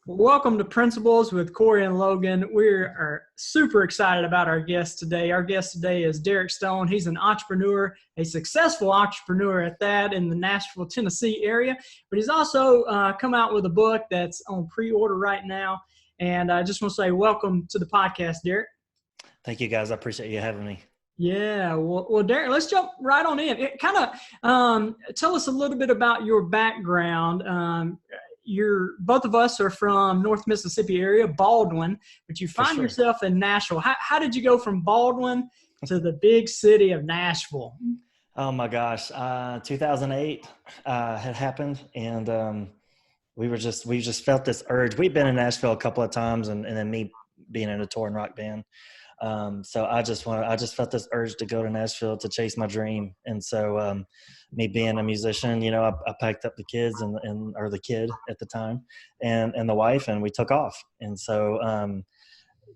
Welcome to Principles with Cory and Logan. We are super excited about our guest today. Our guest today is Derek Stone. He's an entrepreneur, a successful entrepreneur at that in the Nashville, Tennessee area. But he's also come out with a book that's on pre-order right now. And I just want to say welcome to the podcast, Derek. Thank you, guys. I appreciate you having me. Yeah, well, Derek, let's jump right on in. Tell us a little bit about your background. Both of us are from North Mississippi area, Baldwin, but you find yourself in Nashville. How did you go from Baldwin to the big city of Nashville? Oh my gosh, 2008 had happened, and we just felt this urge. We'd been in Nashville a couple of times, and then me being in a touring rock band. So I just felt this urge to go to Nashville to chase my dream. And so, me being a musician, I packed up the kids or the kid at the time and the wife, and we took off. And so,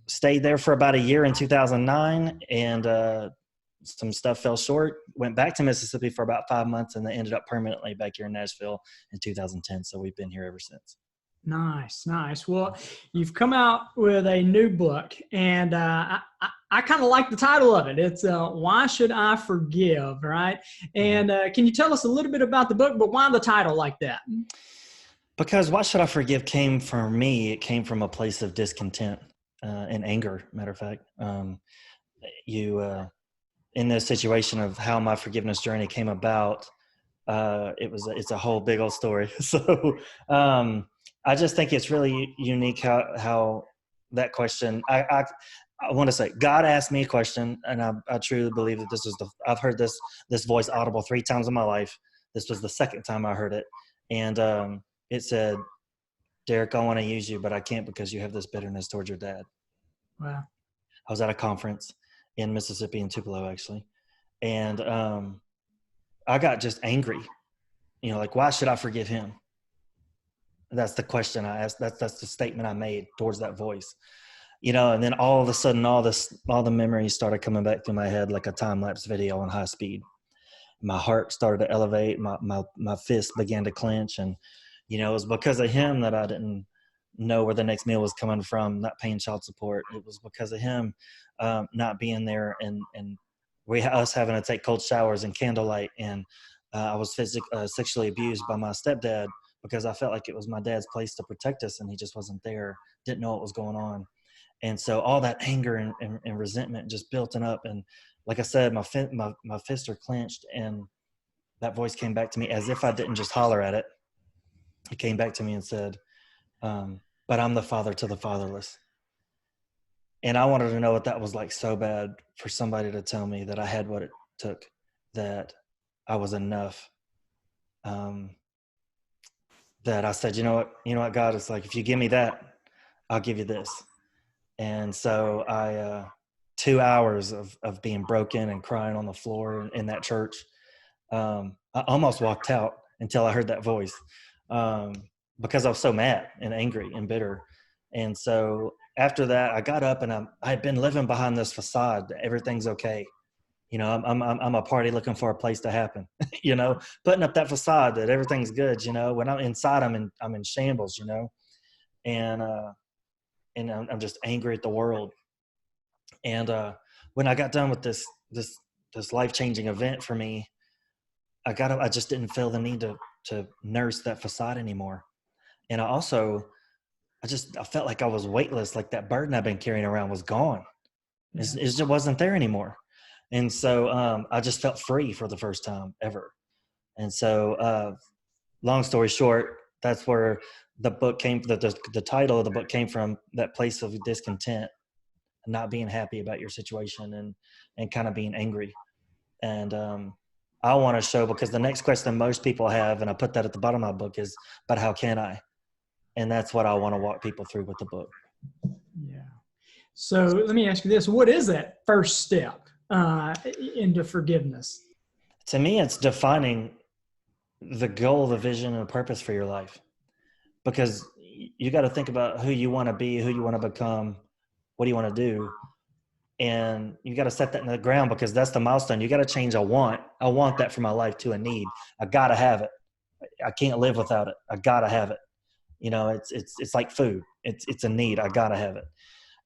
stayed there for about a year in 2009, and, some stuff fell short, went back to Mississippi for about 5 months, and then ended up permanently back here in Nashville in 2010. So we've been here ever since. Nice. Well, you've come out with a new book, and I kind of like the title of it. It's Why Should I Forgive, right? And can you tell us a little bit about the book, but why the title like that? Because Why Should I Forgive came from me. It came from a place of discontent and anger, matter of fact. In this situation of how my forgiveness journey came about, it's a whole big old story. So I just think it's really unique how that question, I want to say, God asked me a question, and I truly believe that I've heard this voice audible 3 times in my life. This was the second time I heard it. And it said, Derek, I want to use you, but I can't because you have this bitterness towards your dad. Wow. I was at a conference in Mississippi, in Tupelo, actually. And I got just angry, like, why should I forgive him? That's the question I asked. That's the statement I made towards that voice, and then all of a sudden, all the memories started coming back through my head like a time-lapse video on high speed. My heart started to elevate. My fist began to clench. And, it was because of him that I didn't know where the next meal was coming from, not paying child support. It was because of him not being there, and us having to take cold showers and candlelight. And I was sexually abused by my stepdad, because I felt like it was my dad's place to protect us, and he just wasn't there, didn't know what was going on. And so all that anger and resentment just building up. And like I said, my fists are clenched, and that voice came back to me as if I didn't just holler at it. It came back to me and said, but I'm the father to the fatherless. And I wanted to know what that was like so bad, for somebody to tell me that I had what it took, that I was enough. That I said, you know what, God, it's like, if you give me that, I'll give you this. And so I, 2 hours of being broken and crying on the floor in that church. I almost walked out until I heard that voice, because I was so mad and angry and bitter. And so after that, I got up, and I had been living behind this facade that everything's okay. I'm a party looking for a place to happen, putting up that facade that everything's good, when I'm inside, I'm in shambles, and I'm just angry at the world. And when I got done with this life-changing event for me, I just didn't feel the need to nurse that facade anymore. And I felt like I was weightless, like that burden I've been carrying around was gone. Yeah. It just wasn't there anymore. And so I just felt free for the first time ever. And so long story short, that's where the book came, the title of the book came from, that place of discontent, not being happy about your situation, and kind of being angry. And I want to show, because the next question most people have, and I put that at the bottom of my book, is, but how can I? And that's what I want to walk people through with the book. Yeah. So let me ask you this. What is that first step into forgiveness? To me, it's defining the goal, the vision, and the purpose for your life. Because you got to think about who you want to be, who you want to become, what do you want to do? And you got to set that in the ground, because that's the milestone. You got to change a want. I want that for my life to a need. I got to have it. I can't live without it. I got to have it. It's like food. It's a need. I gotta have it.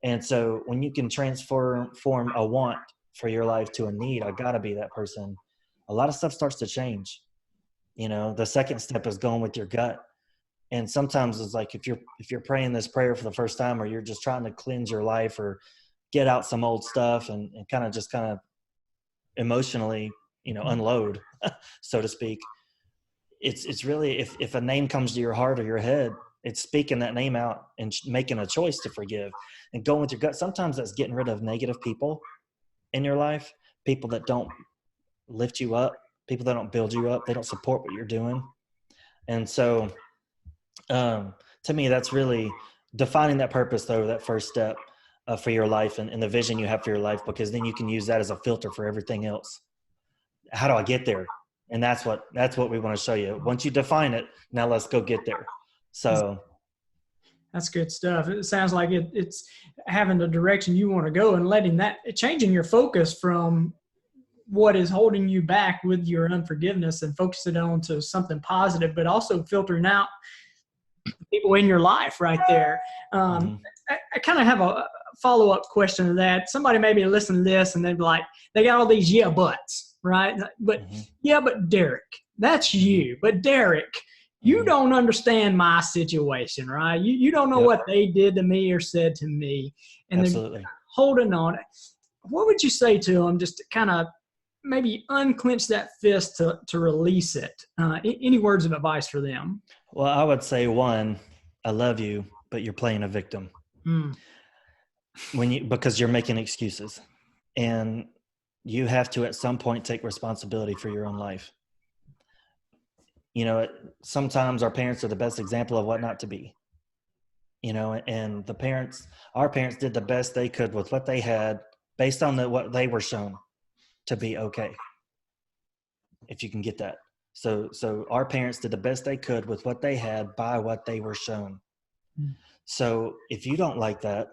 And so when you can form a want for your life to a need, I gotta be that person. A lot of stuff starts to change. The second step is going with your gut. And sometimes it's like if you're praying this prayer for the first time, or you're just trying to cleanse your life or get out some old stuff and kind of emotionally, unload, so to speak. It's really, if a name comes to your heart or your head, it's speaking that name out and making a choice to forgive and going with your gut. Sometimes that's getting rid of negative people in your life, people that don't lift you up, people that don't build you up, they don't support what you're doing. And so to me, that's really defining that purpose, though, that first step for your life and the vision you have for your life, because then you can use that as a filter for everything else. How do I get there? And that's what we want to show you. Once you define it, now let's go get there. So that's good stuff. It sounds like it's having the direction you want to go and changing your focus from what is holding you back with your unforgiveness and focusing on to something positive, but also filtering out people in your life right there. I kind of have a follow-up question to that. Somebody maybe listen to this and they'd be like, they got all these yeah buts, right? But yeah, but Derek, that's you. But Derek, you don't understand my situation, right? You don't know what they did to me or said to me. And absolutely. They're holding on. What would you say to them just to kind of maybe unclench that fist to release it? Any words of advice for them? Well, I would say, one, I love you, but you're playing a victim. Because you're making excuses, and you have to at some point take responsibility for your own life. Sometimes our parents are the best example of what not to be, and our parents did the best they could with what they had based on what they were shown to be okay. If you can get that. So our parents did the best they could with what they had by what they were shown. So if you don't like that,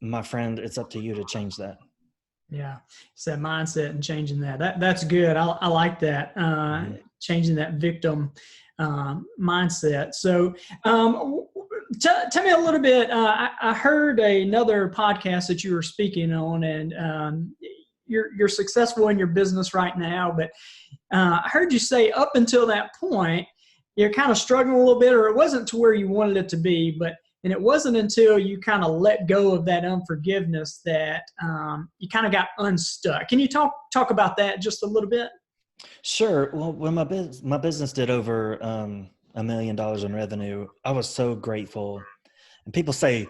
my friend, it's up to you to change that. Yeah. It's that mindset and changing that. That's good. I like that. Changing that victim mindset. So tell me a little bit. I heard another podcast that you were speaking on, and you're successful in your business right now, but I heard you say up until that point, you're kind of struggling a little bit, or it wasn't to where you wanted it to be, and it wasn't until you kind of let go of that unforgiveness that you kind of got unstuck. Can you talk about that just a little bit? Sure. Well, when my business did over $1 million in revenue, I was so grateful. And people say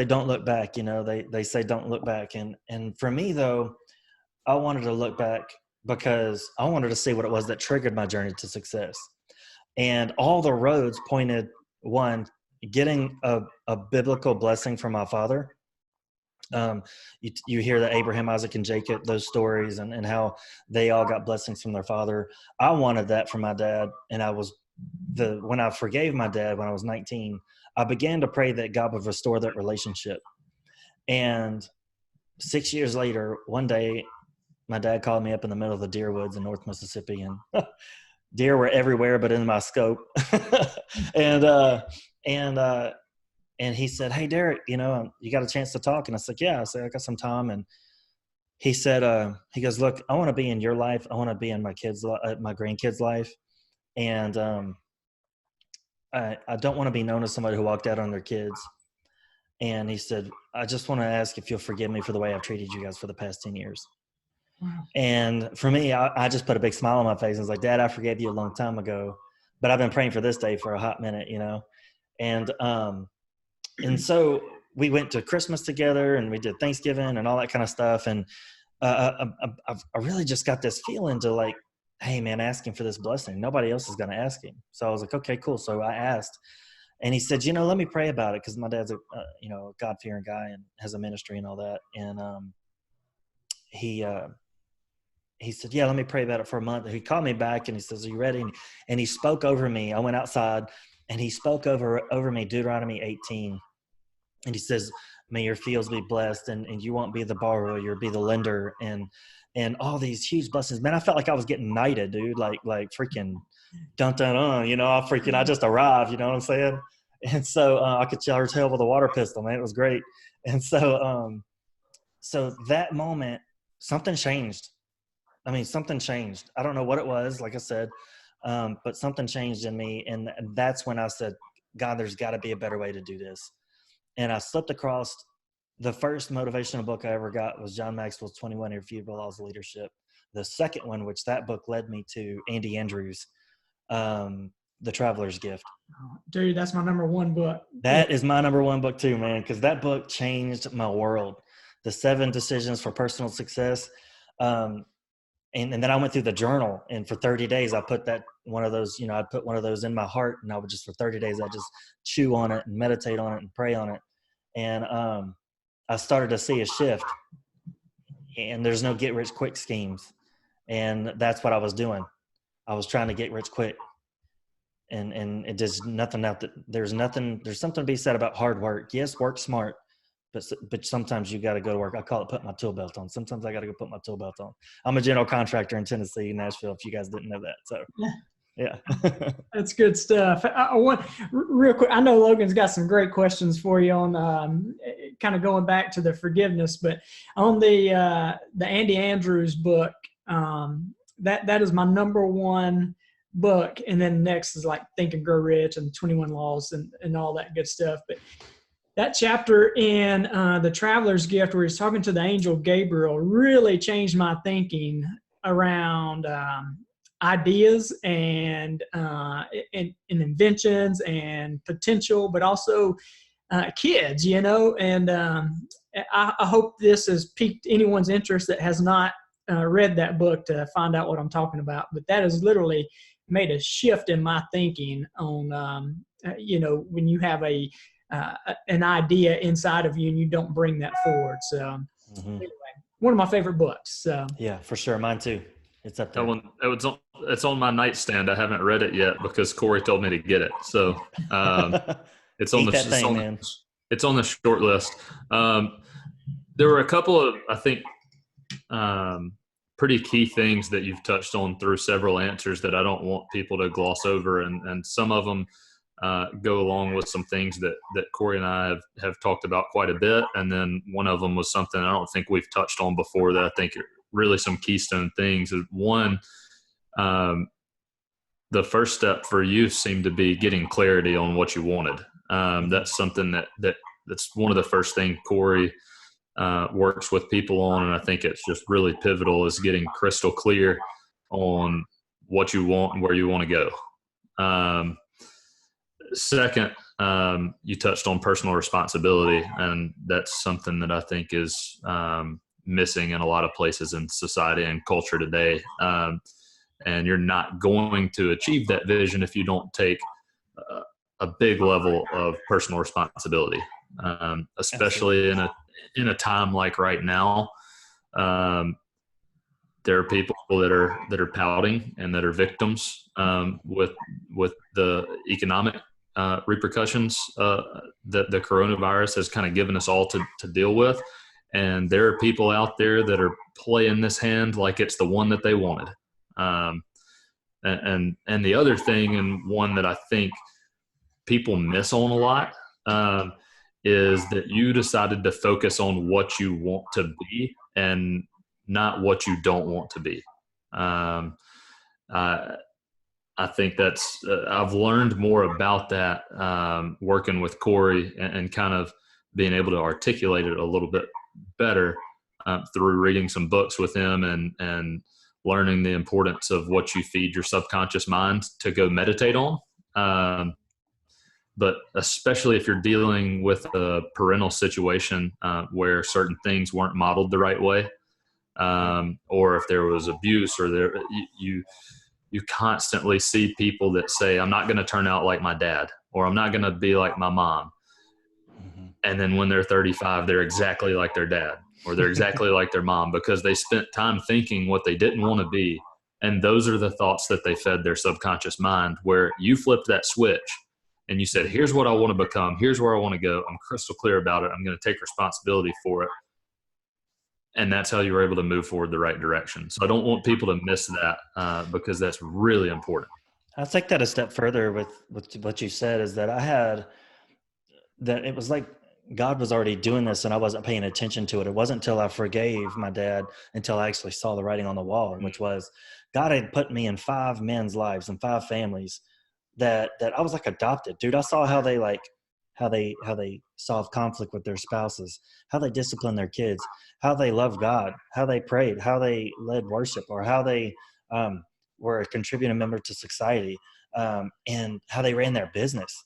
don't look back. They say don't look back, and for me though, I wanted to look back because I wanted to see what it was that triggered my journey to success. And all the roads pointed, one, getting a biblical blessing from my father. You hear the Abraham, Isaac, and Jacob, those stories, and how they all got blessings from their father. I wanted that from my dad. And when I forgave my dad when I was 19, I began to pray that God would restore that relationship. And 6 years later, one day, my dad called me up in the middle of the deer woods in North Mississippi, and deer were everywhere but in my scope. And he said, "Hey, Derek, you got a chance to talk?" And I said, "Yeah." I said, "I got some time." And he said, he goes, "Look, I want to be in your life. I want to be in my grandkids' life. And I don't want to be known as somebody who walked out on their kids." And he said, "I just want to ask if you'll forgive me for the way I've treated you guys for the past 10 years. Wow. And for me, I just put a big smile on my face and was like, "Dad, I forgave you a long time ago, but I've been praying for this day for a hot minute, And so we went to Christmas together, and we did Thanksgiving and all that kind of stuff. And I really just got this feeling to like, hey man, ask him for this blessing. Nobody else is going to ask him. So I was like, okay, cool. So I asked, and he said, let me pray about it. Cause my dad's a God-fearing guy and has a ministry and all that. And he said, yeah, let me pray about it for a month. He called me back and he says, are you ready? And he spoke over me. I went outside and he spoke over me, Deuteronomy 18. And he says, may your fields be blessed, and you won't be the borrower, you'll be the lender, and all these huge blessings. Man, I felt like I was getting knighted, dude, like freaking dun dun dun, I just arrived, you know what I'm saying? And so I could tell her tail with a water pistol, man. It was great. And so that moment, something changed. I mean, something changed. I don't know what it was, like I said, but something changed in me. And that's when I said, God, there's got to be a better way to do this. And I slipped across the first motivational book I ever got was John Maxwell's 21 Irrefutable Laws of Leadership. The second one, which that book led me to, Andy Andrews, The Traveler's Gift. Dude, that's my number one book. That is my number one book too, man, because that book changed my world. The 7 Decisions for Personal Success. And then I went through the journal, and for 30 days, I put one of those in my heart, and I would just, for 30 days, I just chew on it and meditate on it and pray on it. And I started to see a shift, and there's no get rich quick schemes. And that's what I was doing. I was trying to get rich quick. And it does nothing out that there's something to be said about hard work. Yes, work smart, but sometimes you got to go to work. I call it put my tool belt on. Sometimes I got to go put my tool belt on. I'm a general contractor in Tennessee, Nashville, if you guys didn't know that. So yeah. That's good stuff. I want real quick. I know Logan's got some great questions for you on kind of going back to the forgiveness, but on the Andy Andrews book, that is my number one book. And then next is like Think and Grow Rich and 21 Laws and all that good stuff. But that chapter in The Traveler's Gift, where he's talking to the angel Gabriel, really changed my thinking around ideas and inventions and potential, but also kids, and I hope this has piqued anyone's interest that has not read that book to find out what I'm talking about. But that has literally made a shift in my thinking on, when you have an idea inside of you and you don't bring that forward. So anyway, one of my favorite books. So. Yeah, for sure. Mine too. It's up there. It's on my nightstand. I haven't read it yet because Cory told me to get it. So it's on it's on the short list. There were a couple of, I think, pretty key things that you've touched on through several answers that I don't want people to gloss over. And some of them go along with some things that Cory and I have talked about quite a bit. And then one of them was something I don't think we've touched on before that I think are really some keystone things. One, the first step for you seemed to be getting clarity on what you wanted. That's something that's one of the first things Cory works with people on, and I think it's just really pivotal, is getting crystal clear on what you want and where you want to go. Second, you touched on personal responsibility, and that's something that I think is missing in a lot of places in society and culture today. And you're not going to achieve that vision if you don't take a big level of personal responsibility, especially in a time like right now. There are people that are pouting and that are victims with the economic repercussions that the coronavirus has kind of given us all to deal with. And there are people out there that are playing this hand like it's the one that they wanted. And the other thing, and one that I think people miss on a lot, is that you decided to focus on what you want to be and not what you don't want to be. I think that's I've learned more about that working with Cory and kind of being able to articulate it a little bit better through reading some books with him and learning the importance of what you feed your subconscious mind to go meditate on. But especially if you're dealing with a parental situation where certain things weren't modeled the right way, or if there was abuse, or you constantly see people that say, I'm not going to turn out like my dad, or I'm not going to be like my mom. And then when they're 35, they're exactly like their dad, or they're exactly like their mom, because they spent time thinking what they didn't want to be. And those are the thoughts that they fed their subconscious mind, where you flipped that switch and you said, here's what I want to become. Here's where I want to go. I'm crystal clear about it. I'm going to take responsibility for it. And that's how you were able to move forward the right direction. So I don't want people to miss that because that's really important. I'll take that a step further with what you said, is that I had that it was like God was already doing this and I wasn't paying attention to it. It wasn't until I forgave my dad until I actually saw the writing on the wall, which was God had put me in 5 men's lives and 5 families that I was like adopted. Dude, I saw how they solve conflict with their spouses, how they discipline their kids, how they love God, how they prayed, how they led worship, or how they were a contributing member to society, and how they ran their business.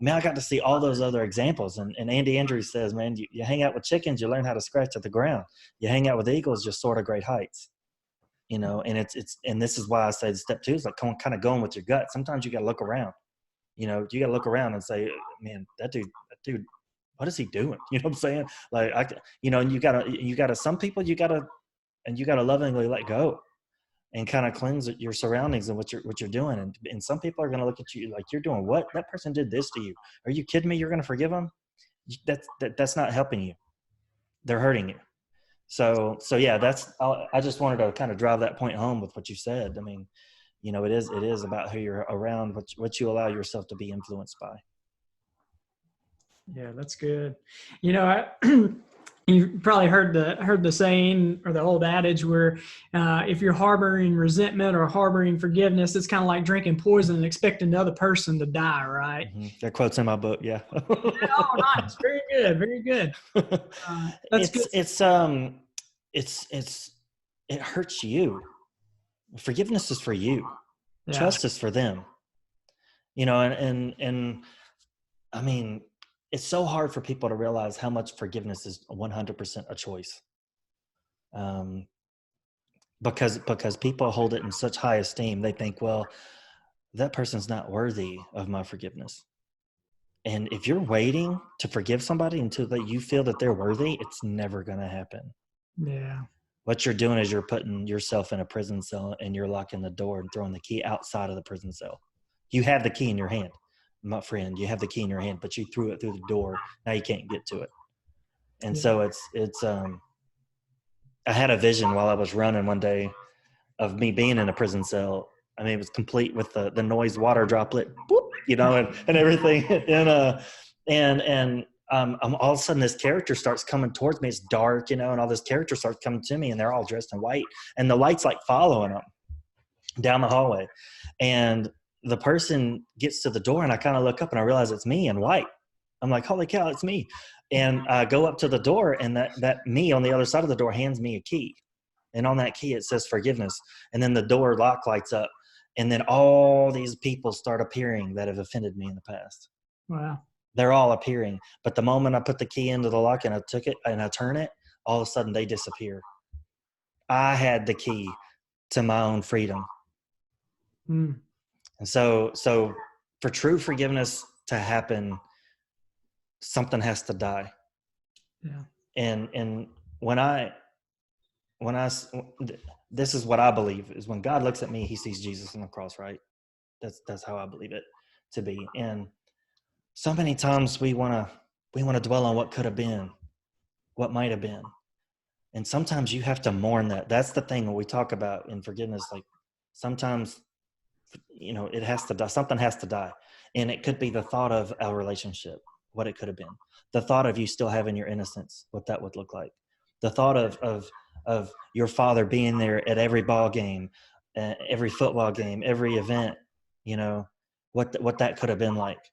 I mean, I got to see all those other examples. And Andy Andrews says, man, you hang out with chickens, you learn how to scratch at the ground. You hang out with eagles, you soar to great heights. And and this is why I say step 2 is like kind of going with your gut. Sometimes you got to look around. You got to look around and say, man, that dude, what is he doing? You know what I'm saying? Like, and you gotta, some people you gotta lovingly let go and kind of cleanse your surroundings and what you're doing. And some people are going to look at you like, you're doing what? That person did this to you. Are you kidding me? You're going to forgive them? That's not helping you. They're hurting you. So yeah, I just wanted to kind of drive that point home with what you said. I mean, it is about who you're around, what you allow yourself to be influenced by. Yeah, that's good. You probably heard the saying or the old adage where if you're harboring resentment or harboring forgiveness, it's kind of like drinking poison and expecting another person to die, right? Mm-hmm. That quote's in my book, yeah. Oh, nice. Very good. Very good. That's good. It hurts you. Forgiveness is for you. Yeah. Trust is for them. And I mean, it's so hard for people to realize how much forgiveness is 100% a choice. Because people hold it in such high esteem. They think, well, that person's not worthy of my forgiveness. And if you're waiting to forgive somebody until that you feel that they're worthy, it's never going to happen. Yeah. What you're doing is you're putting yourself in a prison cell and you're locking the door and throwing the key outside of the prison cell. You have the key in your hand, my friend. You have the key in your hand, but you threw it through the door. Now you can't get to it. And so it's I had a vision while I was running one day of me being in a prison cell. I mean, it was complete with the noise, water droplet, whoop, and everything. And all of a sudden this character starts coming towards me. It's dark, and all this character starts coming to me, and they're all dressed in white, and the light's like following them down the hallway. And the person gets to the door, and I kind of look up and I realize it's me in white. I'm like, holy cow, it's me. And I go up to the door, and that me on the other side of the door hands me a key. And on that key, it says forgiveness. And then the door lock lights up. And then all these people start appearing that have offended me in the past. Wow. They're all appearing. But the moment I put the key into the lock and I took it and I turn it, all of a sudden they disappear. I had the key to my own freedom. Mm. And so for true forgiveness to happen, something has to die. Yeah. And this is what I believe is when God looks at me, he sees Jesus on the cross, right? That's how I believe it to be. And so many times we want to dwell on what could have been, what might have been. And sometimes you have to mourn that. That's the thing when we talk about in forgiveness, like sometimes, it has to die. Something has to die. And it could be the thought of our relationship, what it could have been. The thought of you still having your innocence, what that would look like. The thought of your father being there at every ball game, every football game, every event, what that could have been like.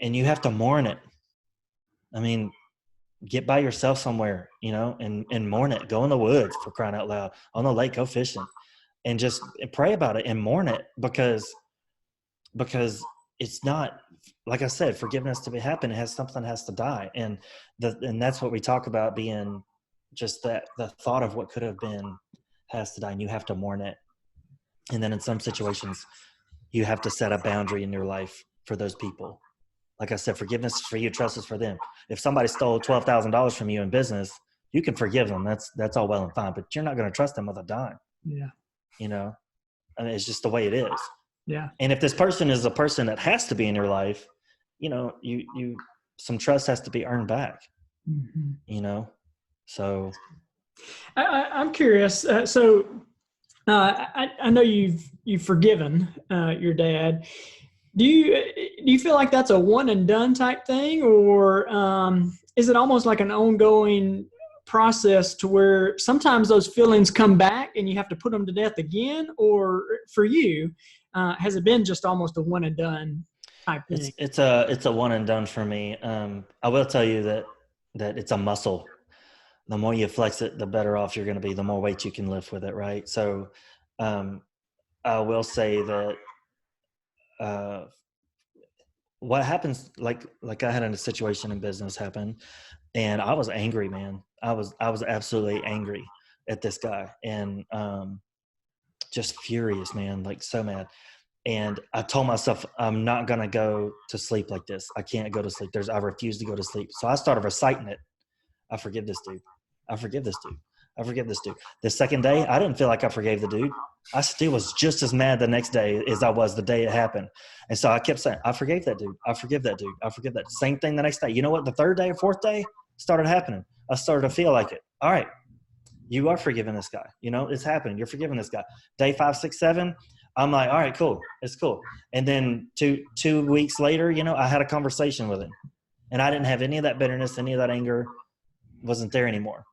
And you have to mourn it. I mean, get by yourself somewhere, and mourn it. Go in the woods, for crying out loud, on the lake, go fishing, and just pray about it and mourn it because it's not, like I said, forgiveness to be happen. Something has to die. And that's what we talk about, being just that the thought of what could have been has to die, and you have to mourn it. And then in some situations, you have to set a boundary in your life for those people. Like I said, forgiveness is for you, trust is for them. If somebody stole $12,000 from you in business, you can forgive them. That's all well and fine, but you're not going to trust them with a dime. Yeah. I mean, it's just the way it is. Yeah. And if this person is a person that has to be in your life, you some trust has to be earned back. Mm-hmm. So I'm curious. I know you've forgiven your dad. Do you feel like that's a one and done type thing, or is it almost like an ongoing process to where sometimes those feelings come back and you have to put them to death again? Or for you, has it been just almost a one and done type thing? It's a one and done for me. I will tell you that it's a muscle. The more you flex it, the better off you're going to be, the more weight you can lift with it. Right. So, I will say that, what happens, like I had a situation in business happen, and I was angry, man. I was absolutely angry at this guy, and just furious, man, like so mad. And I told myself, I'm not gonna go to sleep like this. I can't go to sleep. I refuse to go to sleep. So I started reciting it. I forgive this dude. I forgive this dude. I forgive this dude. The second day, I didn't feel like I forgave the dude. I still was just as mad the next day as I was the day it happened. And so I kept saying, I forgave that dude. I forgive that dude. I forgive that. Same thing the next day. You know what? The third day or fourth day started happening. I started to feel like it. All right, you are forgiving this guy. You know, it's happening. You're forgiving this guy. Day 5, 6, 7, I'm like, all right, cool. It's cool. And then two weeks later, you know, I had a conversation with him. And I didn't have any of that bitterness, any of that anger wasn't there anymore.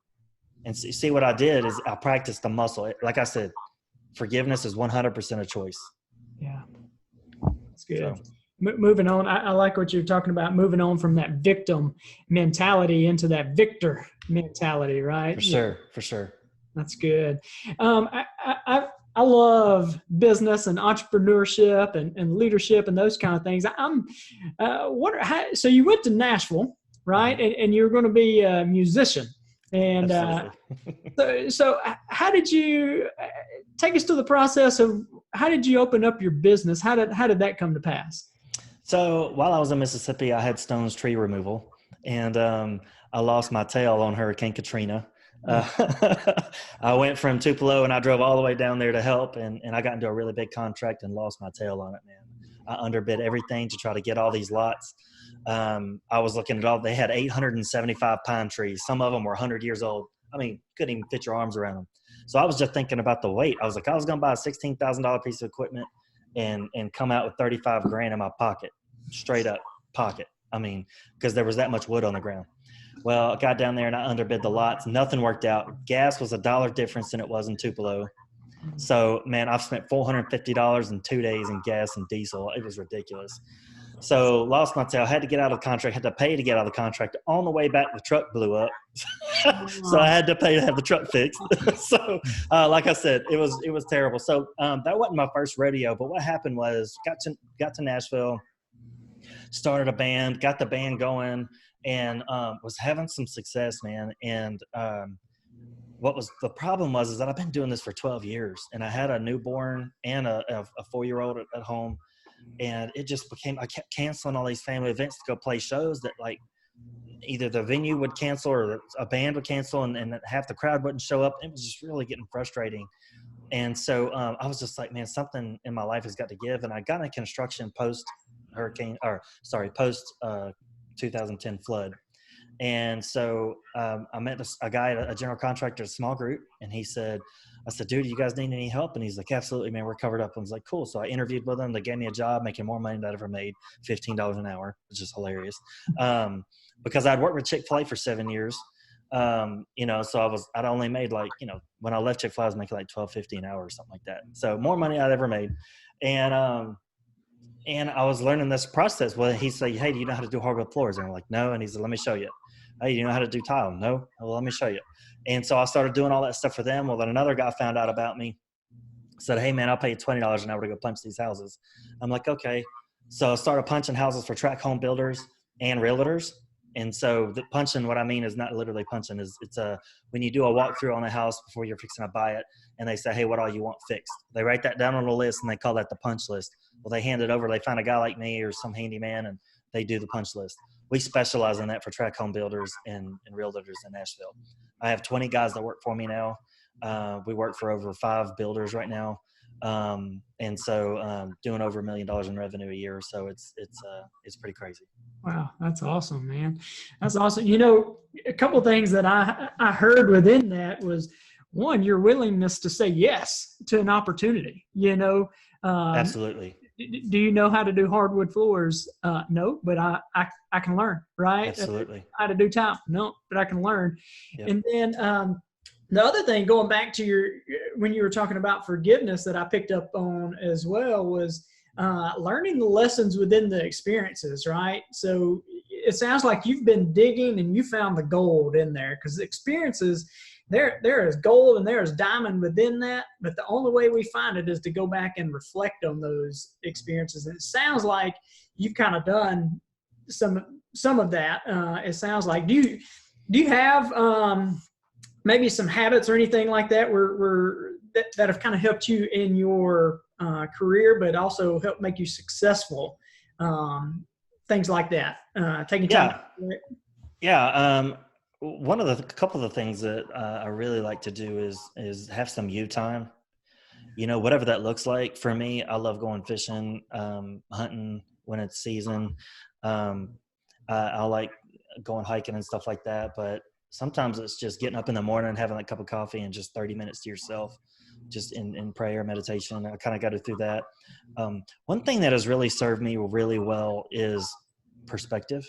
And see what I did is I practiced the muscle. Like I said, forgiveness is 100% a choice. Yeah, that's good. So, moving on, I like what you're talking about, moving on from that victim mentality into that victor mentality, right? For sure, for sure. That's good. I love business and entrepreneurship and leadership and those kind of things. So you went to Nashville, right? Mm-hmm. And you're going to be a musician. And so how did you take us to the process of how did you open up your business? How did that come to pass? So while I was in Mississippi, I had Stone's tree removal, and I lost my tail on Hurricane Katrina. I went from Tupelo and I drove all the way down there to help, and I got into a really big contract and lost my tail on it, man. I underbid everything to try to get all these lots. I was looking at all, they had 875 pine trees. Some of them were 100 years old. I mean, couldn't even fit your arms around them. So I was just thinking about the weight. I was like, I was going to buy a $16,000 piece of equipment and come out with 35 grand in my pocket, straight up pocket. I mean, because there was that much wood on the ground. Well, I got down there and I underbid the lots. Nothing worked out. Gas was $1 difference than it was in Tupelo. So, man, I've spent $450 in 2 days in gas and diesel. It was ridiculous. So lost my tail, had to get out of the contract, had to pay to get out of the contract. On the way back, the truck blew up. So I had to pay to have the truck fixed. So like I said, it was terrible. So that wasn't my first rodeo, but what happened was got to Nashville, started a band, got the band going, and was having some success, man. And what was the problem was that I've been doing this for 12 years, and I had a newborn and a 4-year-old at home. And it just became, I kept canceling all these family events to go play shows that, like, either the venue would cancel or a band would cancel, and half the crowd wouldn't show up. It was just really getting frustrating. And so I was just like, man, something in my life has got to give. And I got into construction post 2010 flood. And so I met a guy, a general contractor, a small group, and I said, dude, you guys need any help? And he's like, absolutely, man, we're covered up. I was like, cool. So I interviewed with them. They gave me a job making more money than I'd ever made, $15 an hour, which is hilarious. Because I'd worked with Chick-fil-A for 7 years. So I'd only made, like, when I left Chick-fil-A, I was making like $12.50 an hour or something like that. So more money I'd ever made. And I was learning this process. Well, he said, hey, do you know how to do hardwood floors? And I'm like, no. And he said, let me show you. Hey, you know how to do tile? No. Well, let me show you. And so I started doing all that stuff for them. Well, then another guy found out about me, said, hey, man, I'll pay you $20 an hour to go punch these houses. I'm like, okay. So I started punching houses for tract home builders and realtors. And so the punching, what I mean is not literally punching, it's when you do a walkthrough on a house before you're fixing to buy it, and they say, hey, what all you want fixed? They write that down on a list, and they call that the punch list. Well, they hand it over. They find a guy like me or some handyman, and they do the punch list. We specialize in that for tract home builders and realtors in Nashville. I have 20 guys that work for me now. We work for over 5 builders right now. And so doing over $1 million in revenue a year. So it's pretty crazy. Wow. That's awesome, man. That's awesome. A couple of things that I heard within that was, one, your willingness to say yes to an opportunity, Absolutely. do you know how to do hardwood floors? No, but I can learn, right? Absolutely. How to do tile? No, but I can learn. Yep. And then the other thing, going back to when you were talking about forgiveness, that I picked up on as well was learning the lessons within the experiences, right? So it sounds like you've been digging and you found the gold in there, because the experiences, there is gold and there is diamond within that, but the only way we find it is to go back and reflect on those experiences. And it sounds like you've kind of done some of that. It sounds like, do you have maybe some habits or anything like that that have kind of helped you in your career, but also helped make you successful? Things like that. Taking time. Yeah. One of the couple of the things that I really like to do is have some you time. Whatever that looks like. For me, I love going fishing, hunting when it's season. I like going hiking and stuff like that. But sometimes it's just getting up in the morning, having a cup of coffee, and just 30 minutes to yourself, just in prayer, meditation. I kind of got it through that. One thing that has really served me really well is perspective.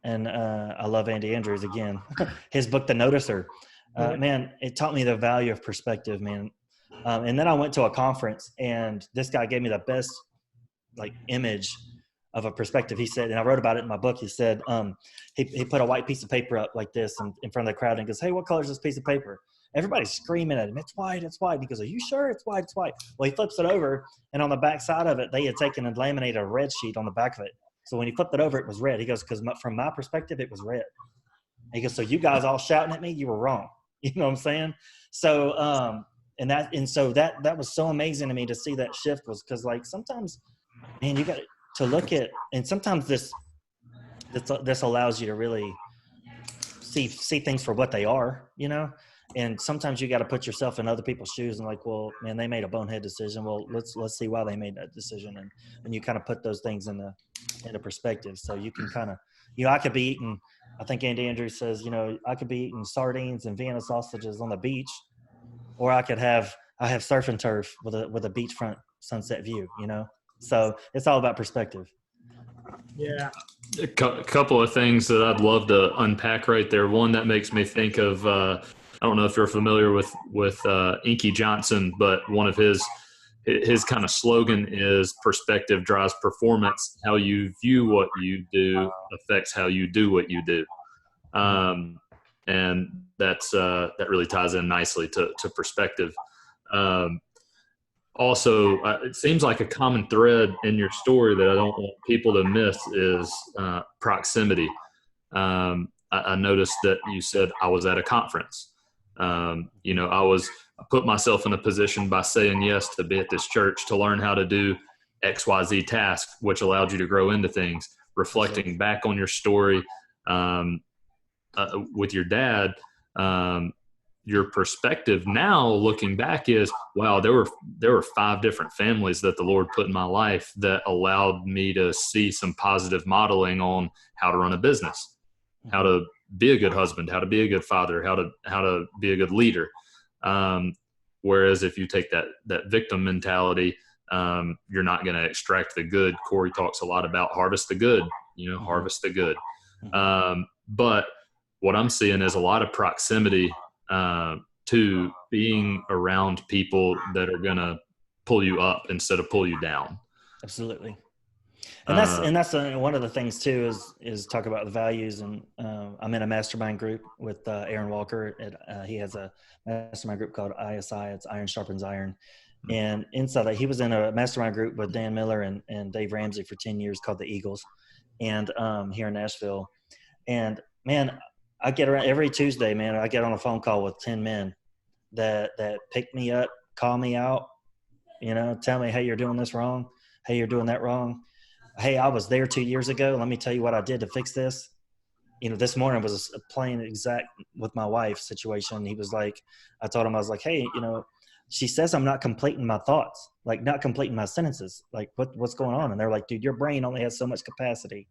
And I love Andy Andrews again. His book, The Noticer. Man, it taught me the value of perspective, man. And then I went to a conference, and this guy gave me the best image of a perspective. He said, and I wrote about it in my book. He said he put a white piece of paper up like this in front of the crowd and goes, "Hey, what color is this piece of paper?" Everybody's screaming at him, "It's white, it's white." He goes, "Are you sure it's white? It's white." Well, he flips it over, and on the back side of it, they had taken and laminated a red sheet on the back of it. So when he flipped it over, it was red. He goes, "Because from my perspective, it was red." He goes, "So you guys all shouting at me, you were wrong." You know what I'm saying? So so that was so amazing to me to see that shift, was because sometimes, man, you got to look at, and sometimes this allows you to really see things for what they are, and sometimes you got to put yourself in other people's shoes and well, man, they made a bonehead decision. Well, let's see why they made that decision. And you kind of put those things into perspective. So you can kind of, I could be eating, I think Andy Andrews says, I could be eating sardines and Vienna sausages on the beach, or I have surf and turf with a beachfront sunset view, So it's all about perspective. Yeah. A couple of things that I'd love to unpack right there. One that makes me think of, I don't know if you're familiar with Inky Johnson, but one of his kind of slogan is "Perspective drives performance. How you view what you do affects how you do what you do," and that really ties in nicely to perspective. Also, it seems like a common thread in your story that I don't want people to miss is proximity. I noticed that you said, "I was at a conference." I put myself in a position by saying yes to be at this church to learn how to do XYZ task, which allowed you to grow into things. Reflecting back on your story with your dad, your perspective now looking back is, wow, there were 5 different families that the Lord put in my life that allowed me to see some positive modeling on how to run a business, how to be a good husband, how to be a good father, how to be a good leader. Whereas if you take that victim mentality, you're not going to extract the good. Cory talks a lot about harvest the good, harvest the good. But what I'm seeing is a lot of proximity to being around people that are going to pull you up instead of pull you down. Absolutely. And that's one of the things too is talk about the values. And I'm in a mastermind group with Aaron Walker. He has a mastermind group called ISI. It's Iron Sharpens Iron. And inside that, he was in a mastermind group with Dan Miller and Dave Ramsey for 10 years called the Eagles, and here in Nashville. And man, I get around every Tuesday, man. I get on a phone call with 10 men that pick me up, call me out, tell me, "Hey, you're doing this wrong. Hey, you're doing that wrong. Hey, I was there 2 years ago. Let me tell you what I did to fix this." This morning was a plain exact with my wife's situation. He was like, I told him, I was like, "Hey, she says I'm not completing my thoughts, not completing my sentences. What's going on?" And they're like, "Dude, your brain only has so much capacity."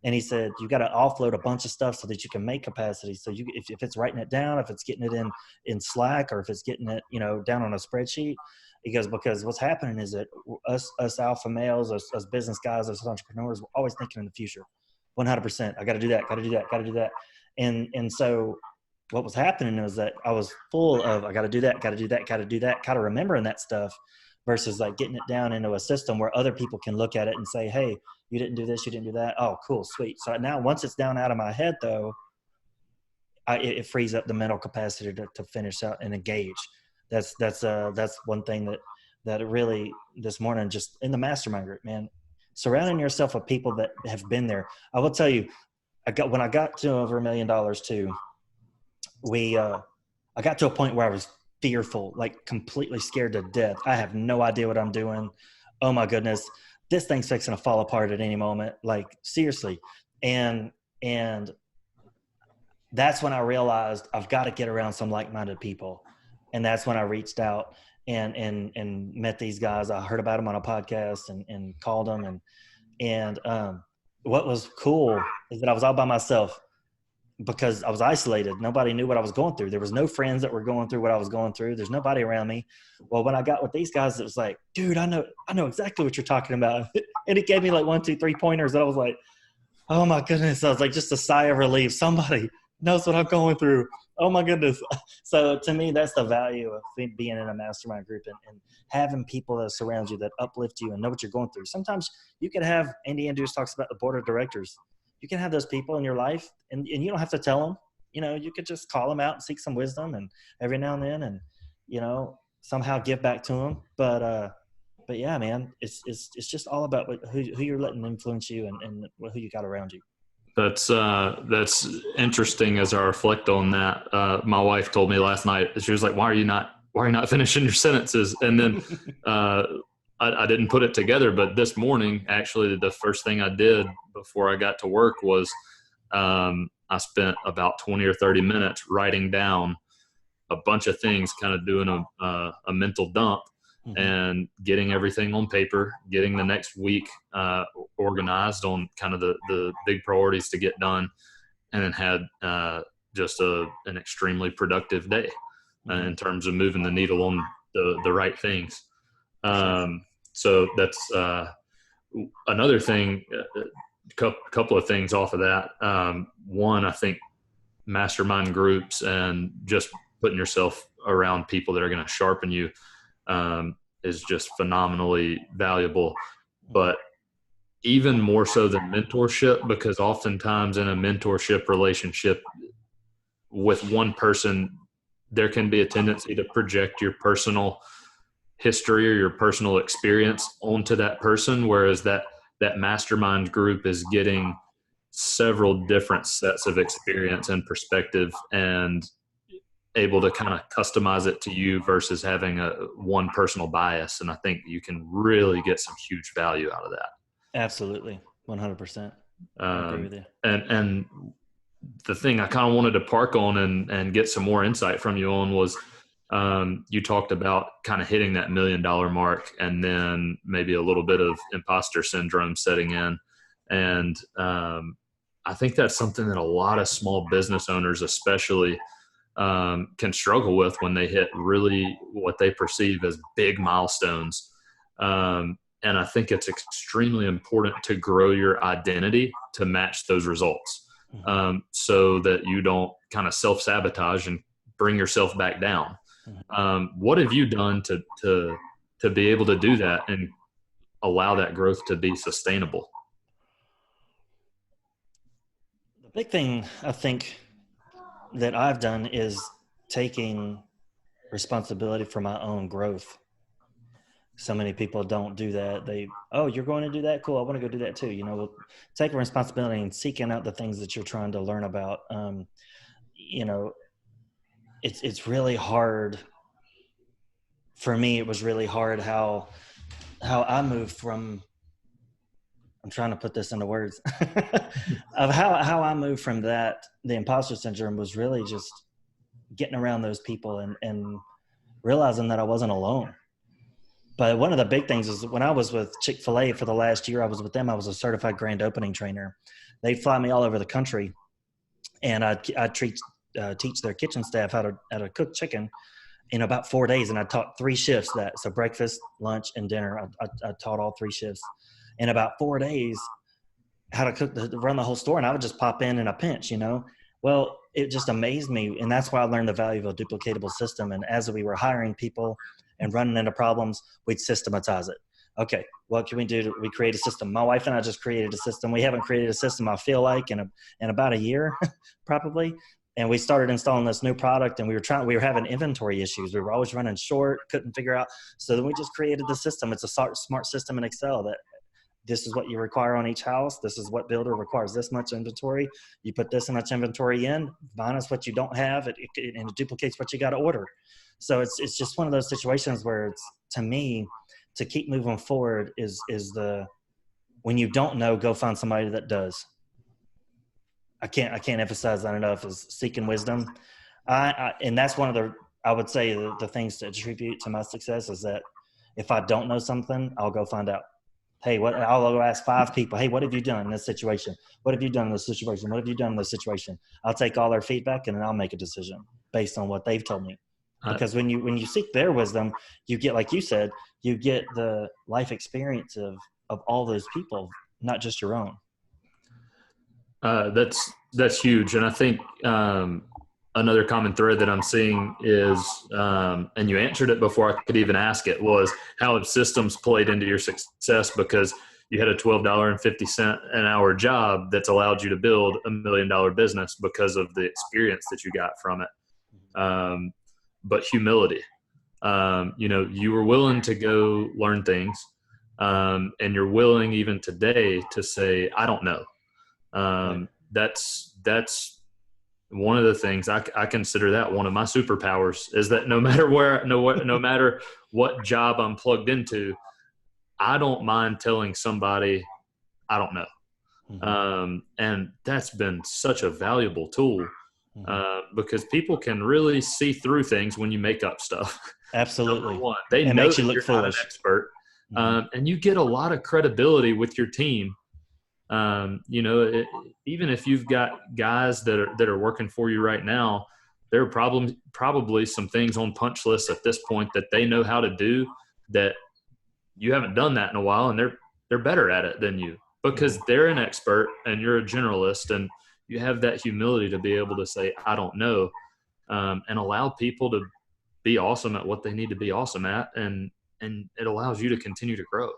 And he said, "You got to offload a bunch of stuff so that you can make capacity. So if it's writing it down, if it's getting it in Slack, or if it's getting it, down on a spreadsheet, He goes, because what's happening is that us alpha males, us business guys, us entrepreneurs, we're always thinking in the future. 100%. I got to do that. Got to do that. Got to do that. And so what was happening was that I was full of, I got to do that. Got to do that. Got to do that. Kind of remembering that stuff versus like getting it down into a system where other people can look at it and say, hey, you didn't do this. You didn't do that. Oh, cool. Sweet. So now once it's down out of my head though, it frees up the mental capacity to finish out and engage. That's one thing that really this morning, just in the mastermind group, man, surrounding yourself with people that have been there. I will tell you, when I got to over $1 million too, I got to a point where I was fearful, like completely scared to death. I have no idea what I'm doing. Oh my goodness, this thing's fixing to fall apart at any moment. Like seriously. And that's when I realized I've got to get around some like-minded people. And that's when I reached out and met these guys. I heard about them on a podcast and called them. And what was cool is that I was all by myself because I was isolated. Nobody knew what I was going through. There was no friends that were going through what I was going through. There's nobody around me. Well, when I got with these guys, it was like, dude, I know exactly what you're talking about. And it gave me like 1, 2, 3 pointers that I was like, oh my goodness. I was like, just a sigh of relief. Somebody knows what I'm going through. Oh my goodness. So to me, that's the value of being in a mastermind group and having people that surround you that uplift you and know what you're going through. Sometimes you could have, Andy Andrews talks about the board of directors. You can have those people in your life and you don't have to tell them, you could just call them out and seek some wisdom and every now and then, and, somehow give back to them. But yeah, man, it's just all about who you're letting influence you and who you got around you. That's interesting as I reflect on that. My wife told me last night, she was like, why are you not finishing your sentences? And then I didn't put it together, but this morning, actually, the first thing I did before I got to work was I spent about 20 or 30 minutes writing down a bunch of things, kind of doing a mental dump. Mm-hmm. And getting everything on paper, getting the next week organized on kind of the big priorities to get done, and then had just an extremely productive day in terms of moving the needle on the right things. So that's another thing, a couple of things off of that. One, I think mastermind groups and just putting yourself around people that are going to sharpen you is just phenomenally valuable, but even more so than mentorship, because oftentimes in a mentorship relationship with one person, there can be a tendency to project your personal history or your personal experience onto that person, whereas that mastermind group is getting several different sets of experience and perspective and able to kind of customize it to you versus having one personal bias. And I think you can really get some huge value out of that. Absolutely. 100%. I agree with you. And the thing I kind of wanted to park on and get some more insight from you on was you talked about kind of hitting that $1 million mark and then maybe a little bit of imposter syndrome setting in. And I think that's something that a lot of small business owners especially can struggle with when they hit really what they perceive as big milestones. And I think it's extremely important to grow your identity to match those results, so that you don't kind of self-sabotage and bring yourself back down. What have you done to be able to do that and allow that growth to be sustainable? The big thing I think that I've done is taking responsibility for my own growth. So many people don't do that. You're going to do that? Cool. I want to go do that too. Taking responsibility and seeking out the things that you're trying to learn about. It's really hard. For me, it was really hard how I moved from, I'm trying to put this into words, of how I moved from that. The imposter syndrome was really just getting around those people and realizing that I wasn't alone. But one of the big things is when I was with Chick-fil-A for the last year I was with them, I was a certified grand opening trainer. They'd fly me all over the country, and I'd teach their kitchen staff how to cook chicken. in about 4 days, and I taught 3 shifts so breakfast, lunch, and dinner. I taught all 3 shifts in about 4 days, how to cook, run the whole store. And I would just pop in a pinch, Well, it just amazed me. And that's why I learned the value of a duplicatable system. And as we were hiring people and running into problems, we'd systematize it. Okay, what can we do? We create a system. My wife and I just created a system. We haven't created a system, I feel like, in about a year, probably. And we started installing this new product, and we were having inventory issues. We were always running short, couldn't figure out. So then we just created the system. It's a smart system in Excel that this is what you require on each house. This is what builder requires this much inventory. You put this much inventory in, minus what you don't have, and it duplicates what you got to order. So it's just one of those situations where it's, to me, to keep moving forward is when you don't know, go find somebody that does. I can't emphasize that enough, is seeking wisdom. And that's one of I would say the things to attribute to my success is that if I don't know something, I'll go find out. Hey, I'll go ask 5 people. Hey, what have you done in this situation? What have you done in this situation? What have you done in this situation? I'll take all their feedback and then I'll make a decision based on what they've told me. Because when you seek their wisdom, you get, like you said, you get the life experience of all those people, not just your own. That's huge. And I think another common thread that I'm seeing is, and you answered it before I could even ask it, was how have systems played into your success? Because you had a $12.50 an hour job that's allowed you to build $1 million business because of the experience that you got from it. But humility, you were willing to go learn things, and you're willing even today to say, I don't know. That's one of the things I consider that one of my superpowers, is that no matter what job I'm plugged into, I don't mind telling somebody I don't know. Mm-hmm. And that's been such a valuable tool, because people can really see through things when you make up stuff. Absolutely. They know makes you look foolish. Not an expert, and you get a lot of credibility with your team. Even if you've got guys that are working for you right now, there are probably some things on punch lists at this point that they know how to do that you haven't done that in a while, and they're better at it than you, because they're an expert and you're a generalist, and you have that humility to be able to say, I don't know, and allow people to be awesome at what they need to be awesome at. And it allows you to continue to grow.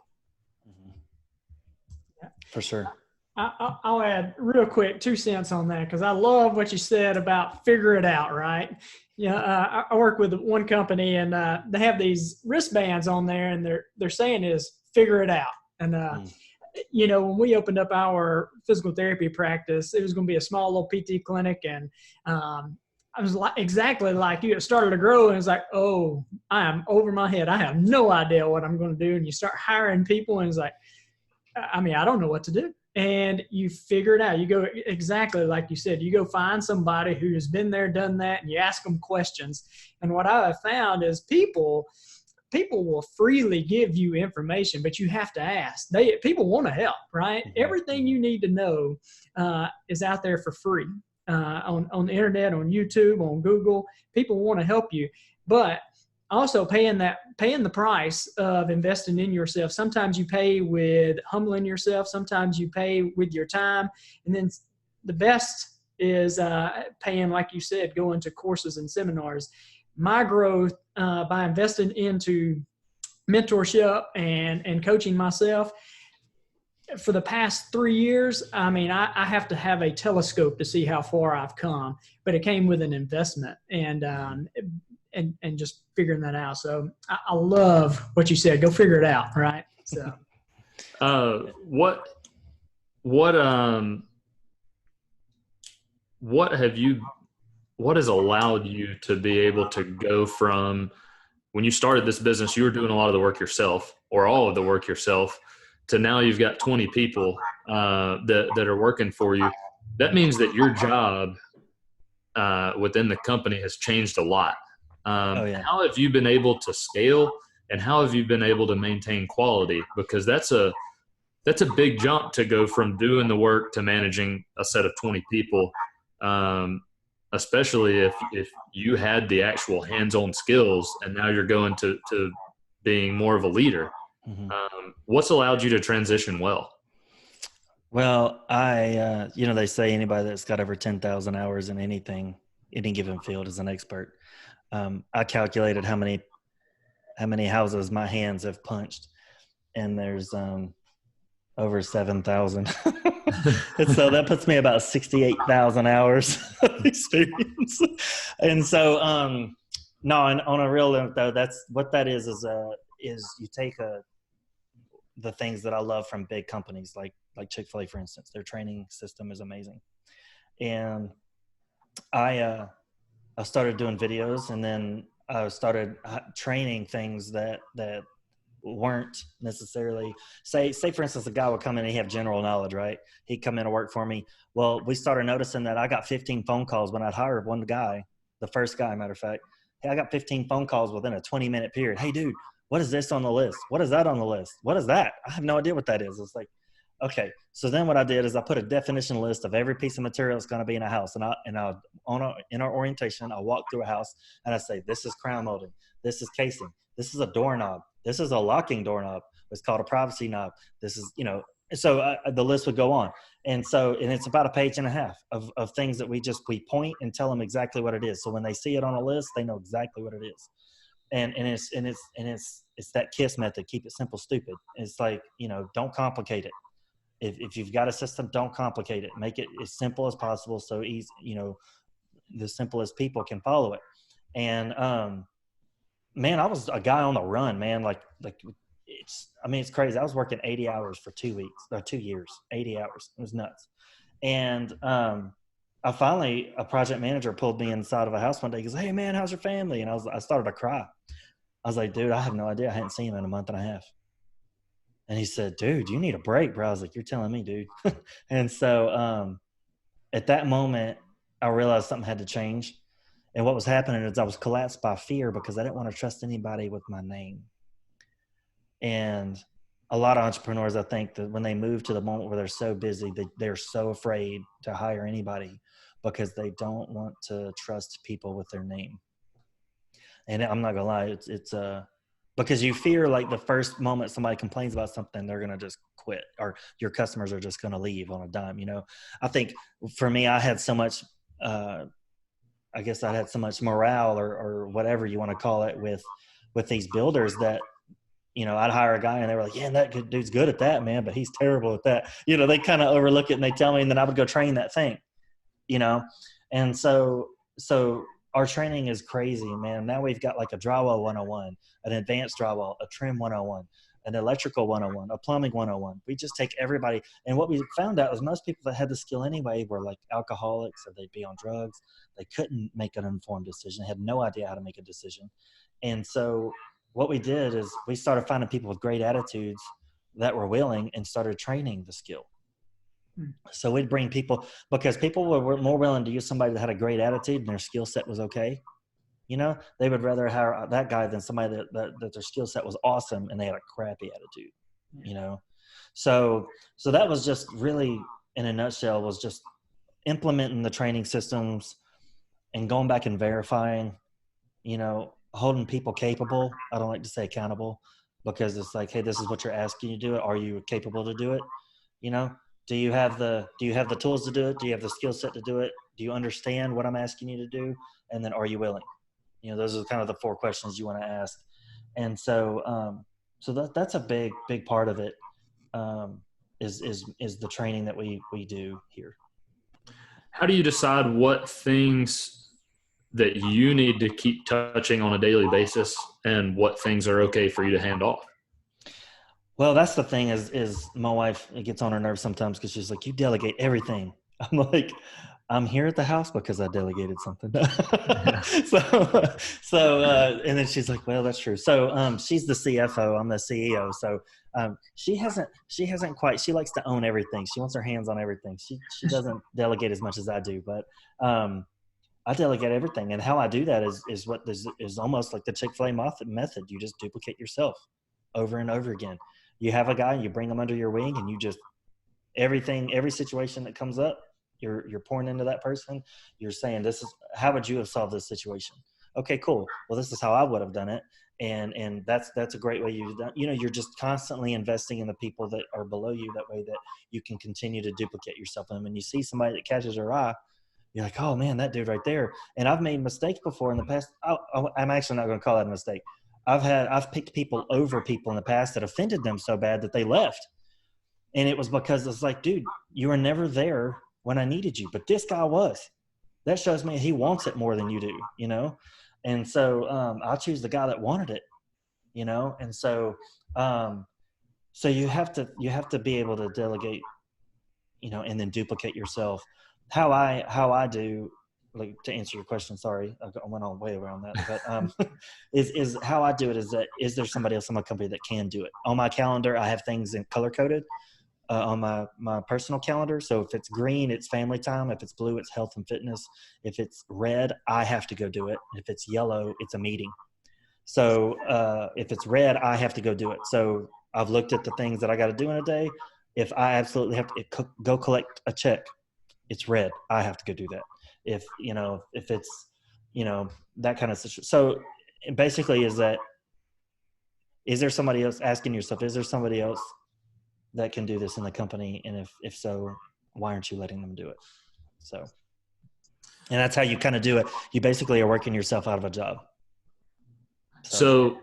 For sure. I'll add real quick 2 cents on that, because I love what you said about figure it out, right? I work with one company, and they have these wristbands on there, and they're saying is figure it out. And when we opened up our physical therapy practice, it was going to be a small little PT clinic, and I was exactly like you. It started to grow, and it's like, oh, I am over my head. I have no idea what I'm going to do. And you start hiring people, and it's like, I don't know what to do. And you figure it out. You go exactly like you said. You go find somebody who has been there, done that, and you ask them questions. And what I have found is people will freely give you information, but you have to ask. People want to help, right? Everything you need to know is out there for free on the internet, on YouTube, on Google. People want to help you, but also paying the price of investing in yourself. Sometimes you pay with humbling yourself. Sometimes you pay with your time. And then the best is paying, like you said, going to courses and seminars. My growth by investing into mentorship and coaching myself for the past 3 years, I have to have a telescope to see how far I've come, but it came with an investment and just figuring that out. So I love what you said. Go figure it out, right? So, what has allowed you to be able to go from, when you started this business, you were doing a lot of the work yourself, or all of the work yourself, to now you've got 20 people that are working for you? That means that your job within the company has changed a lot. How have you been able to scale, and how have you been able to maintain quality? Because that's a big jump to go from doing the work to managing a set of 20 people. especially if you had the actual hands-on skills and now you're going to being more of a leader. What's allowed you to transition well? Well, they say anybody that's got over 10,000 hours in anything, any given field is an expert. I calculated how many houses my hands have punched, and there's over 7,000. And so that puts me about 68,000 hours of experience. And so, no, and on a real note though, that's what that is you take the things that I love from big companies like Chick-fil-A, for instance. Their training system is amazing. And I started doing videos, and then I started training things that weren't necessarily, say for instance, a guy would come in and he'd have general knowledge, right? He'd come in and work for me. Well, we started noticing that I got 15 phone calls when I'd hire one guy, the first guy, matter of fact. Hey, I got 15 phone calls within a 20-minute period. Hey, dude, what is this on the list? What is that on the list? What is that? I have no idea what that is. It's like, okay. So then what I did is I put a definition list of every piece of material that's going to be in a house. And in our orientation, I walk through a house and I say, this is crown molding. This is casing. This is a doorknob. This is a locking doorknob. It's called a privacy knob. This is, so the list would go on. And it's about a page and a half of things that we point and tell them exactly what it is. So when they see it on a list, they know exactly what it is. And it's that KISS method. Keep it simple, stupid. It's like, don't complicate it. If you've got a system, don't complicate it. Make it as simple as possible. So easy, the simplest people can follow it. And, man, I was a guy on the run, man. It's crazy. I was working 80 hours for 2 years, 80 hours. It was nuts. And, a project manager pulled me inside of a house one day. He goes, hey man, how's your family? And I started to cry. I was like, dude, I have no idea. I hadn't seen him in a month and a half. And he said, dude, you need a break, bro. I was like, you're telling me, dude. And so, at that moment, I realized something had to change. And what was happening is I was collapsed by fear because I didn't want to trust anybody with my name. And a lot of entrepreneurs, I think, that when they move to the moment where they're so busy, they're so afraid to hire anybody because they don't want to trust people with their name. And I'm not gonna lie, it's because you fear like the first moment somebody complains about something, they're gonna just quit, or your customers are just gonna leave on a dime. I think for me, I had so much. I guess I had so much morale or whatever you want to call it with these builders that, I'd hire a guy and they were like, yeah, that dude's good at that, man, but he's terrible at that. They kind of overlook it and they tell me, and then I would go train that thing, And so our training is crazy, man. Now we've got like a drywall 101, an advanced drywall, a trim 101, an electrical 101, a plumbing 101. We just take everybody. And what we found out was most people that had the skill anyway were like alcoholics, or they'd be on drugs. They couldn't make an informed decision. They had no idea how to make a decision. And so what we did is we started finding people with great attitudes that were willing and started training the skill. So we'd bring people, because people were more willing to use somebody that had a great attitude and their skill set was okay. They would rather hire that guy than somebody that their skill set was awesome and they had a crappy attitude, So that was just really, in a nutshell, was just implementing the training systems and going back and verifying, holding people capable. I don't like to say accountable, because it's like, hey, this is what you're asking you to do it. Are you capable to do it? Do you have the tools to do it? Do you have the skill set to do it? Do you understand what I'm asking you to do? And then are you willing? Those are kind of the 4 questions you want to ask. And so, that's a big part of it, is the training that we do here. How do you decide what things that you need to keep touching on a daily basis and what things are okay for you to hand off? Well, that's the thing is my wife, it gets on her nerves sometimes because she's like, you delegate everything. I'm like, I'm here at the house because I delegated something. And then she's like, well, that's true. So she's the CFO, I'm the CEO. So she hasn't quite, she likes to own everything. She wants her hands on everything. She doesn't delegate as much as I do, but I delegate everything. And how I do that is almost like the Chick-fil-A method. You just duplicate yourself over and over again. You have a guy, you bring him under your wing, and you just, every situation that comes up, you're pouring into that person. You're saying, how would you have solved this situation? Okay, cool. Well, this is how I would have done it. And that's a great way you've done, you're just constantly investing in the people that are below you. That way that you can continue to duplicate yourself. And when you see somebody that catches your eye, you're like, oh man, that dude right there. And I've made mistakes before in the past. I'm actually not going to call that a mistake. I've picked people over people in the past that offended them so bad that they left. And it was because it's like, dude, you were never there when I needed you, but this guy was. That shows me he wants it more than you do, And so I'll choose the guy that wanted it, And so so you have to be able to delegate, and then duplicate yourself. How I do, like, to answer your question, sorry, I went all the way around that, but is how I do it is that, is there somebody else in my company that can do it? On my calendar, I have things in color coded on my personal calendar. So if it's green, it's family time. If it's blue, it's health and fitness. If it's red, I have to go do it. If it's yellow, it's a meeting. So if it's red, I have to go do it. So I've looked at the things that I got to do in a day. If I absolutely have to go collect a check, it's red. I have to go do that. If it's, that kind of situation. So basically is there somebody else, asking yourself, is there somebody else that can do this in the company? And if so, why aren't you letting them do it? So, and that's how you kind of do it. You basically are working yourself out of a job. So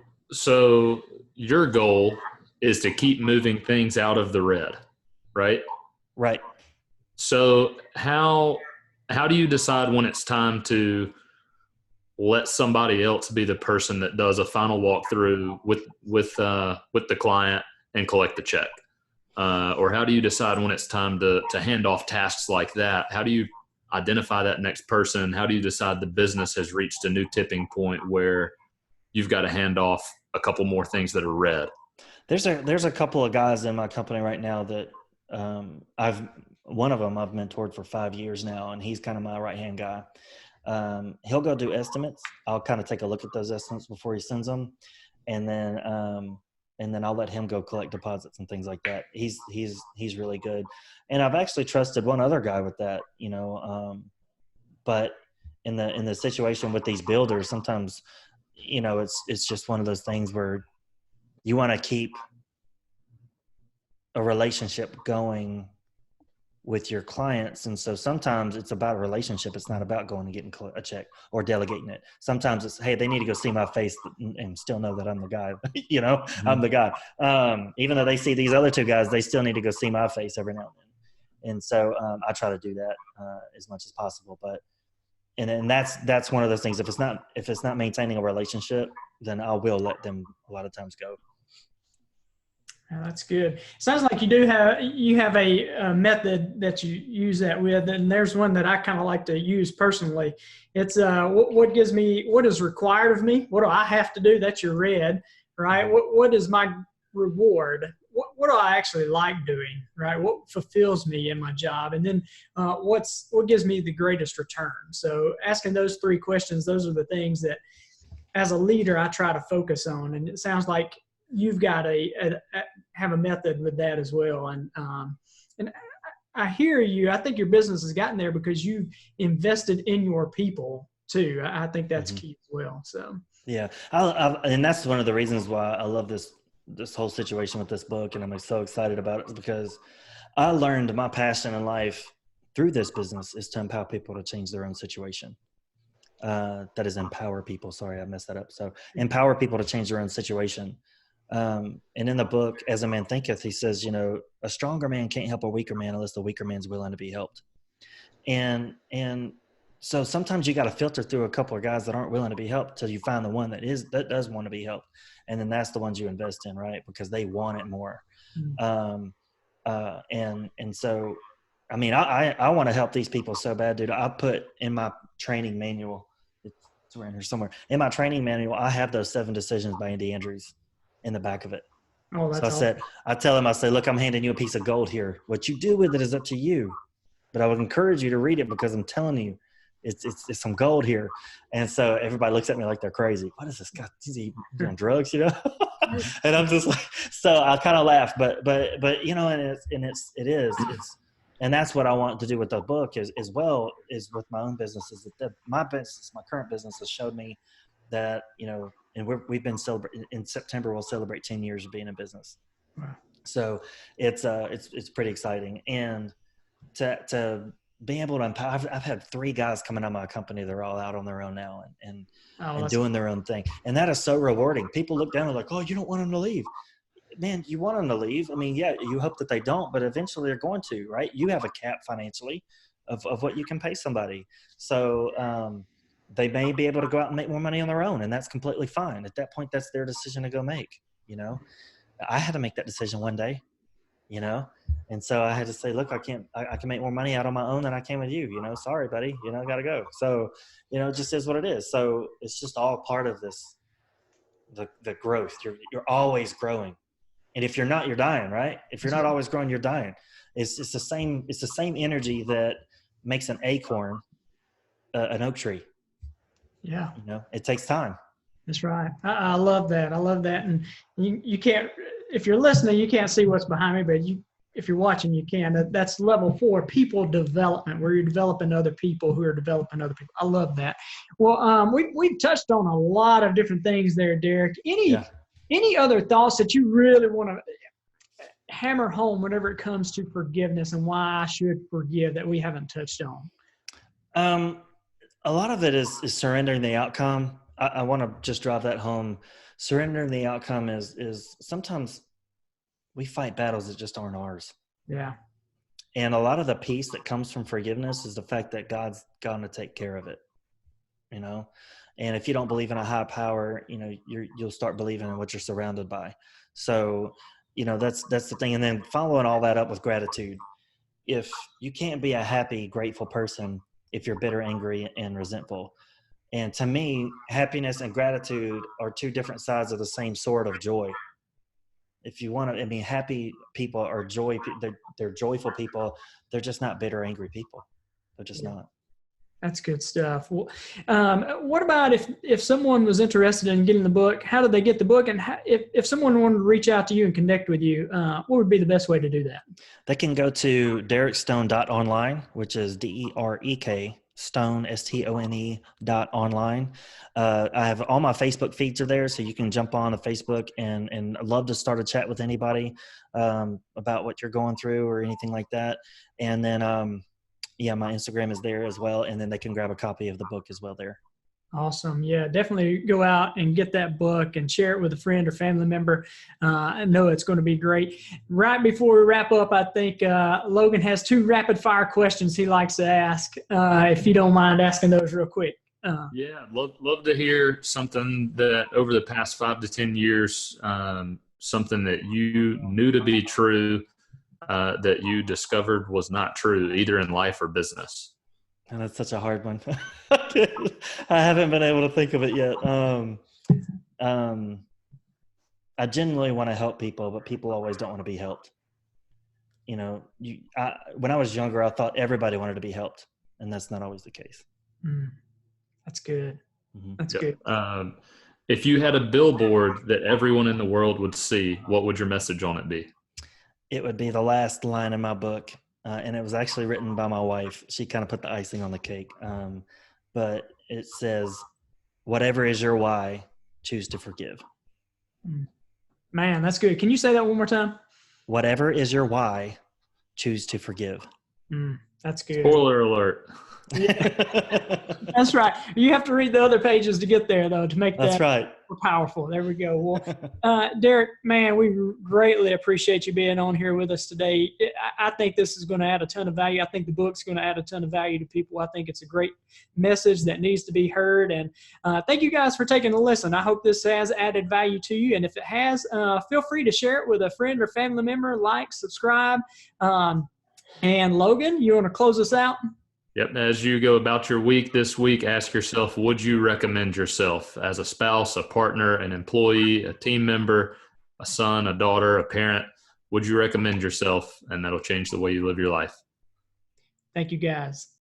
your goal is to keep moving things out of the red, right? Right. So how do you decide when it's time to let somebody else be the person that does a final walkthrough with the client and collect the check? Or how do you decide when it's time to hand off tasks like that? How do you identify that next person? How do you decide the business has reached a new tipping point where you've got to hand off a couple more things that are red? There's a couple of guys in my company right now that one of them I've mentored for 5 years now, and he's kind of my right-hand guy. He'll go do estimates. I'll kind of take a look at those estimates before he sends them. And then I'll let him go collect deposits and things like that. He's really good. And I've actually trusted one other guy with that, but in the situation with these builders, sometimes, it's just one of those things where you want to keep a relationship going with your clients. And so sometimes it's about a relationship. It's not about going and getting a check or delegating it. Sometimes it's, hey, they need to go see my face and still know that I'm the guy, mm-hmm. I'm the guy. Even though they see these other two guys, they still need to go see my face every now and then. And so I try to do that as much as possible. But, and that's one of those things. If it's not maintaining a relationship, then I will let them a lot of times go. Oh, that's good. Sounds like you have a method that you use that with, and there's one that I kind of like to use personally. It's what is required of me? What do I have to do? That's your red, right? What is my reward? What do I actually like doing, right? What fulfills me in my job? And then what gives me the greatest return? So asking those three questions, those are the things that as a leader I try to focus on. And it sounds like you've got have a method with that as well. And I hear you. I think your business has gotten there because you've invested in your people too. I think that's mm-hmm. key as well. So yeah, and that's one of the reasons why I love this whole situation with this book, and I'm so excited about it, is because I learned my passion in life through this business is to empower people to change their own situation. That is empower people. Sorry, I messed that up. So empower people to change their own situation. And in the book, As a Man Thinketh, he says, a stronger man can't help a weaker man unless the weaker man's willing to be helped. And so sometimes you got to filter through a couple of guys that aren't willing to be helped till you find the one that does want to be helped. And then that's the ones you invest in, right? Because they want it more. Mm-hmm. And so, I mean, I want to help these people so bad, dude. I put in my training manual, it's around here somewhere. In my training manual, I have those 7 decisions by Andy Andrews in the back of it. Oh, that's so I tell him, look, I'm handing you a piece of gold here. What you do with it is up to you, but I would encourage you to read it because I'm telling you, it's some gold here. And so everybody looks at me like they're crazy. What is this guy? Is he doing drugs, And I'm just like, so I kind of laugh, but and it is And that's what I want to do with the book as well is with my own business, is that my business, my current business has showed me that, and we've been celebrating in September, we'll celebrate 10 years of being in business. Wow. So it's pretty exciting. And to be able to empower, I've had 3 guys coming out of my company. They're all out on their own now and doing their own thing. And that is so rewarding. People look down and like, oh, you don't want them to leave. Man, you want them to leave. I mean, yeah, you hope that they don't, but eventually they're going to, right? You have a cap financially of what you can pay somebody. So they may be able to go out and make more money on their own, and that's completely fine. At that point, that's their decision to go make, I had to make that decision one day, and so I had to say, look, I can make more money out on my own than I can with you, sorry, buddy, I got to go. So, it just is what it is. So it's just all part of this, the growth. You're always growing. And if you're not, you're dying, right? If you're not always growing, you're dying. It's the same energy that makes an acorn an oak tree. Yeah. It takes time. That's right. I love that. I love that. And you can't, if you're listening, you can't see what's behind me, but if you're watching, you can. That's level 4, people development, where you're developing other people who are developing other people. I love that. Well, we touched on a lot of different things there, Derek. Any other thoughts that you really want to hammer home whenever it comes to forgiveness and why I should forgive that we haven't touched on? A lot of it is surrendering the outcome. I want to just drive that home. Surrendering the outcome is sometimes we fight battles that just aren't ours. Yeah. And a lot of the peace that comes from forgiveness is the fact that God's going to take care of it, And if you don't believe in a high power, you'll start believing in what you're surrounded by. So, that's the thing. And then following all that up with gratitude. If you can't be a happy, grateful person if you're bitter, angry, and resentful. And to me, happiness and gratitude are 2 different sides of the same sword of joy. If you want to, happy people are they're joyful people. They're just not bitter, angry people. They're just not. That's good stuff. Well, what about if someone was interested in getting the book, how did they get the book? And if someone wanted to reach out to you and connect with you, what would be the best way to do that? They can go to derekstone.online, which is DEREK Stone, STONE.online. I have all my Facebook feeds are there, so you can jump on the Facebook and I'd love to start a chat with anybody about what you're going through or anything like that. And then, my Instagram is there as well, and then they can grab a copy of the book as well there. Awesome. Yeah, definitely go out and get that book and share it with a friend or family member. I know it's going to be great. Right before we wrap up, I think Logan has 2 rapid fire questions he likes to ask, if you don't mind asking those real quick. Yeah, love to hear something that over the past 5 to 10 years, something that you knew to be true, that you discovered was not true, either in life or business. And that's such a hard one. I haven't been able to think of it yet. I genuinely want to help people, but people always don't want to be helped. When I was younger, I thought everybody wanted to be helped, and that's not always the case. That's good. Mm-hmm. That's good. If you had a billboard that everyone in the world would see, what would your message on it be? It would be the last line in my book. And it was actually written by my wife. She kind of put the icing on the cake. But it says, whatever is your why, choose to forgive. Man, that's good. Can you say that one more time? Whatever is your why, choose to forgive. That's good. Spoiler alert. Yeah. That's right. You have to read the other pages to get there, though, to make that more powerful. There we go. Well, Derek, man, we greatly appreciate you being on here with us today. I think this is going to add a ton of value. I think the book's going to add a ton of value to people. I think it's a great message that needs to be heard. And thank you guys for taking a listen. I hope this has added value to you. And if it has, feel free to share it with a friend or family member, like, subscribe. And Logan, you want to close us out? Yep. As you go about your week this week, ask yourself, would you recommend yourself as a spouse, a partner, an employee, a team member, a son, a daughter, a parent? Would you recommend yourself? And that'll change the way you live your life. Thank you, guys.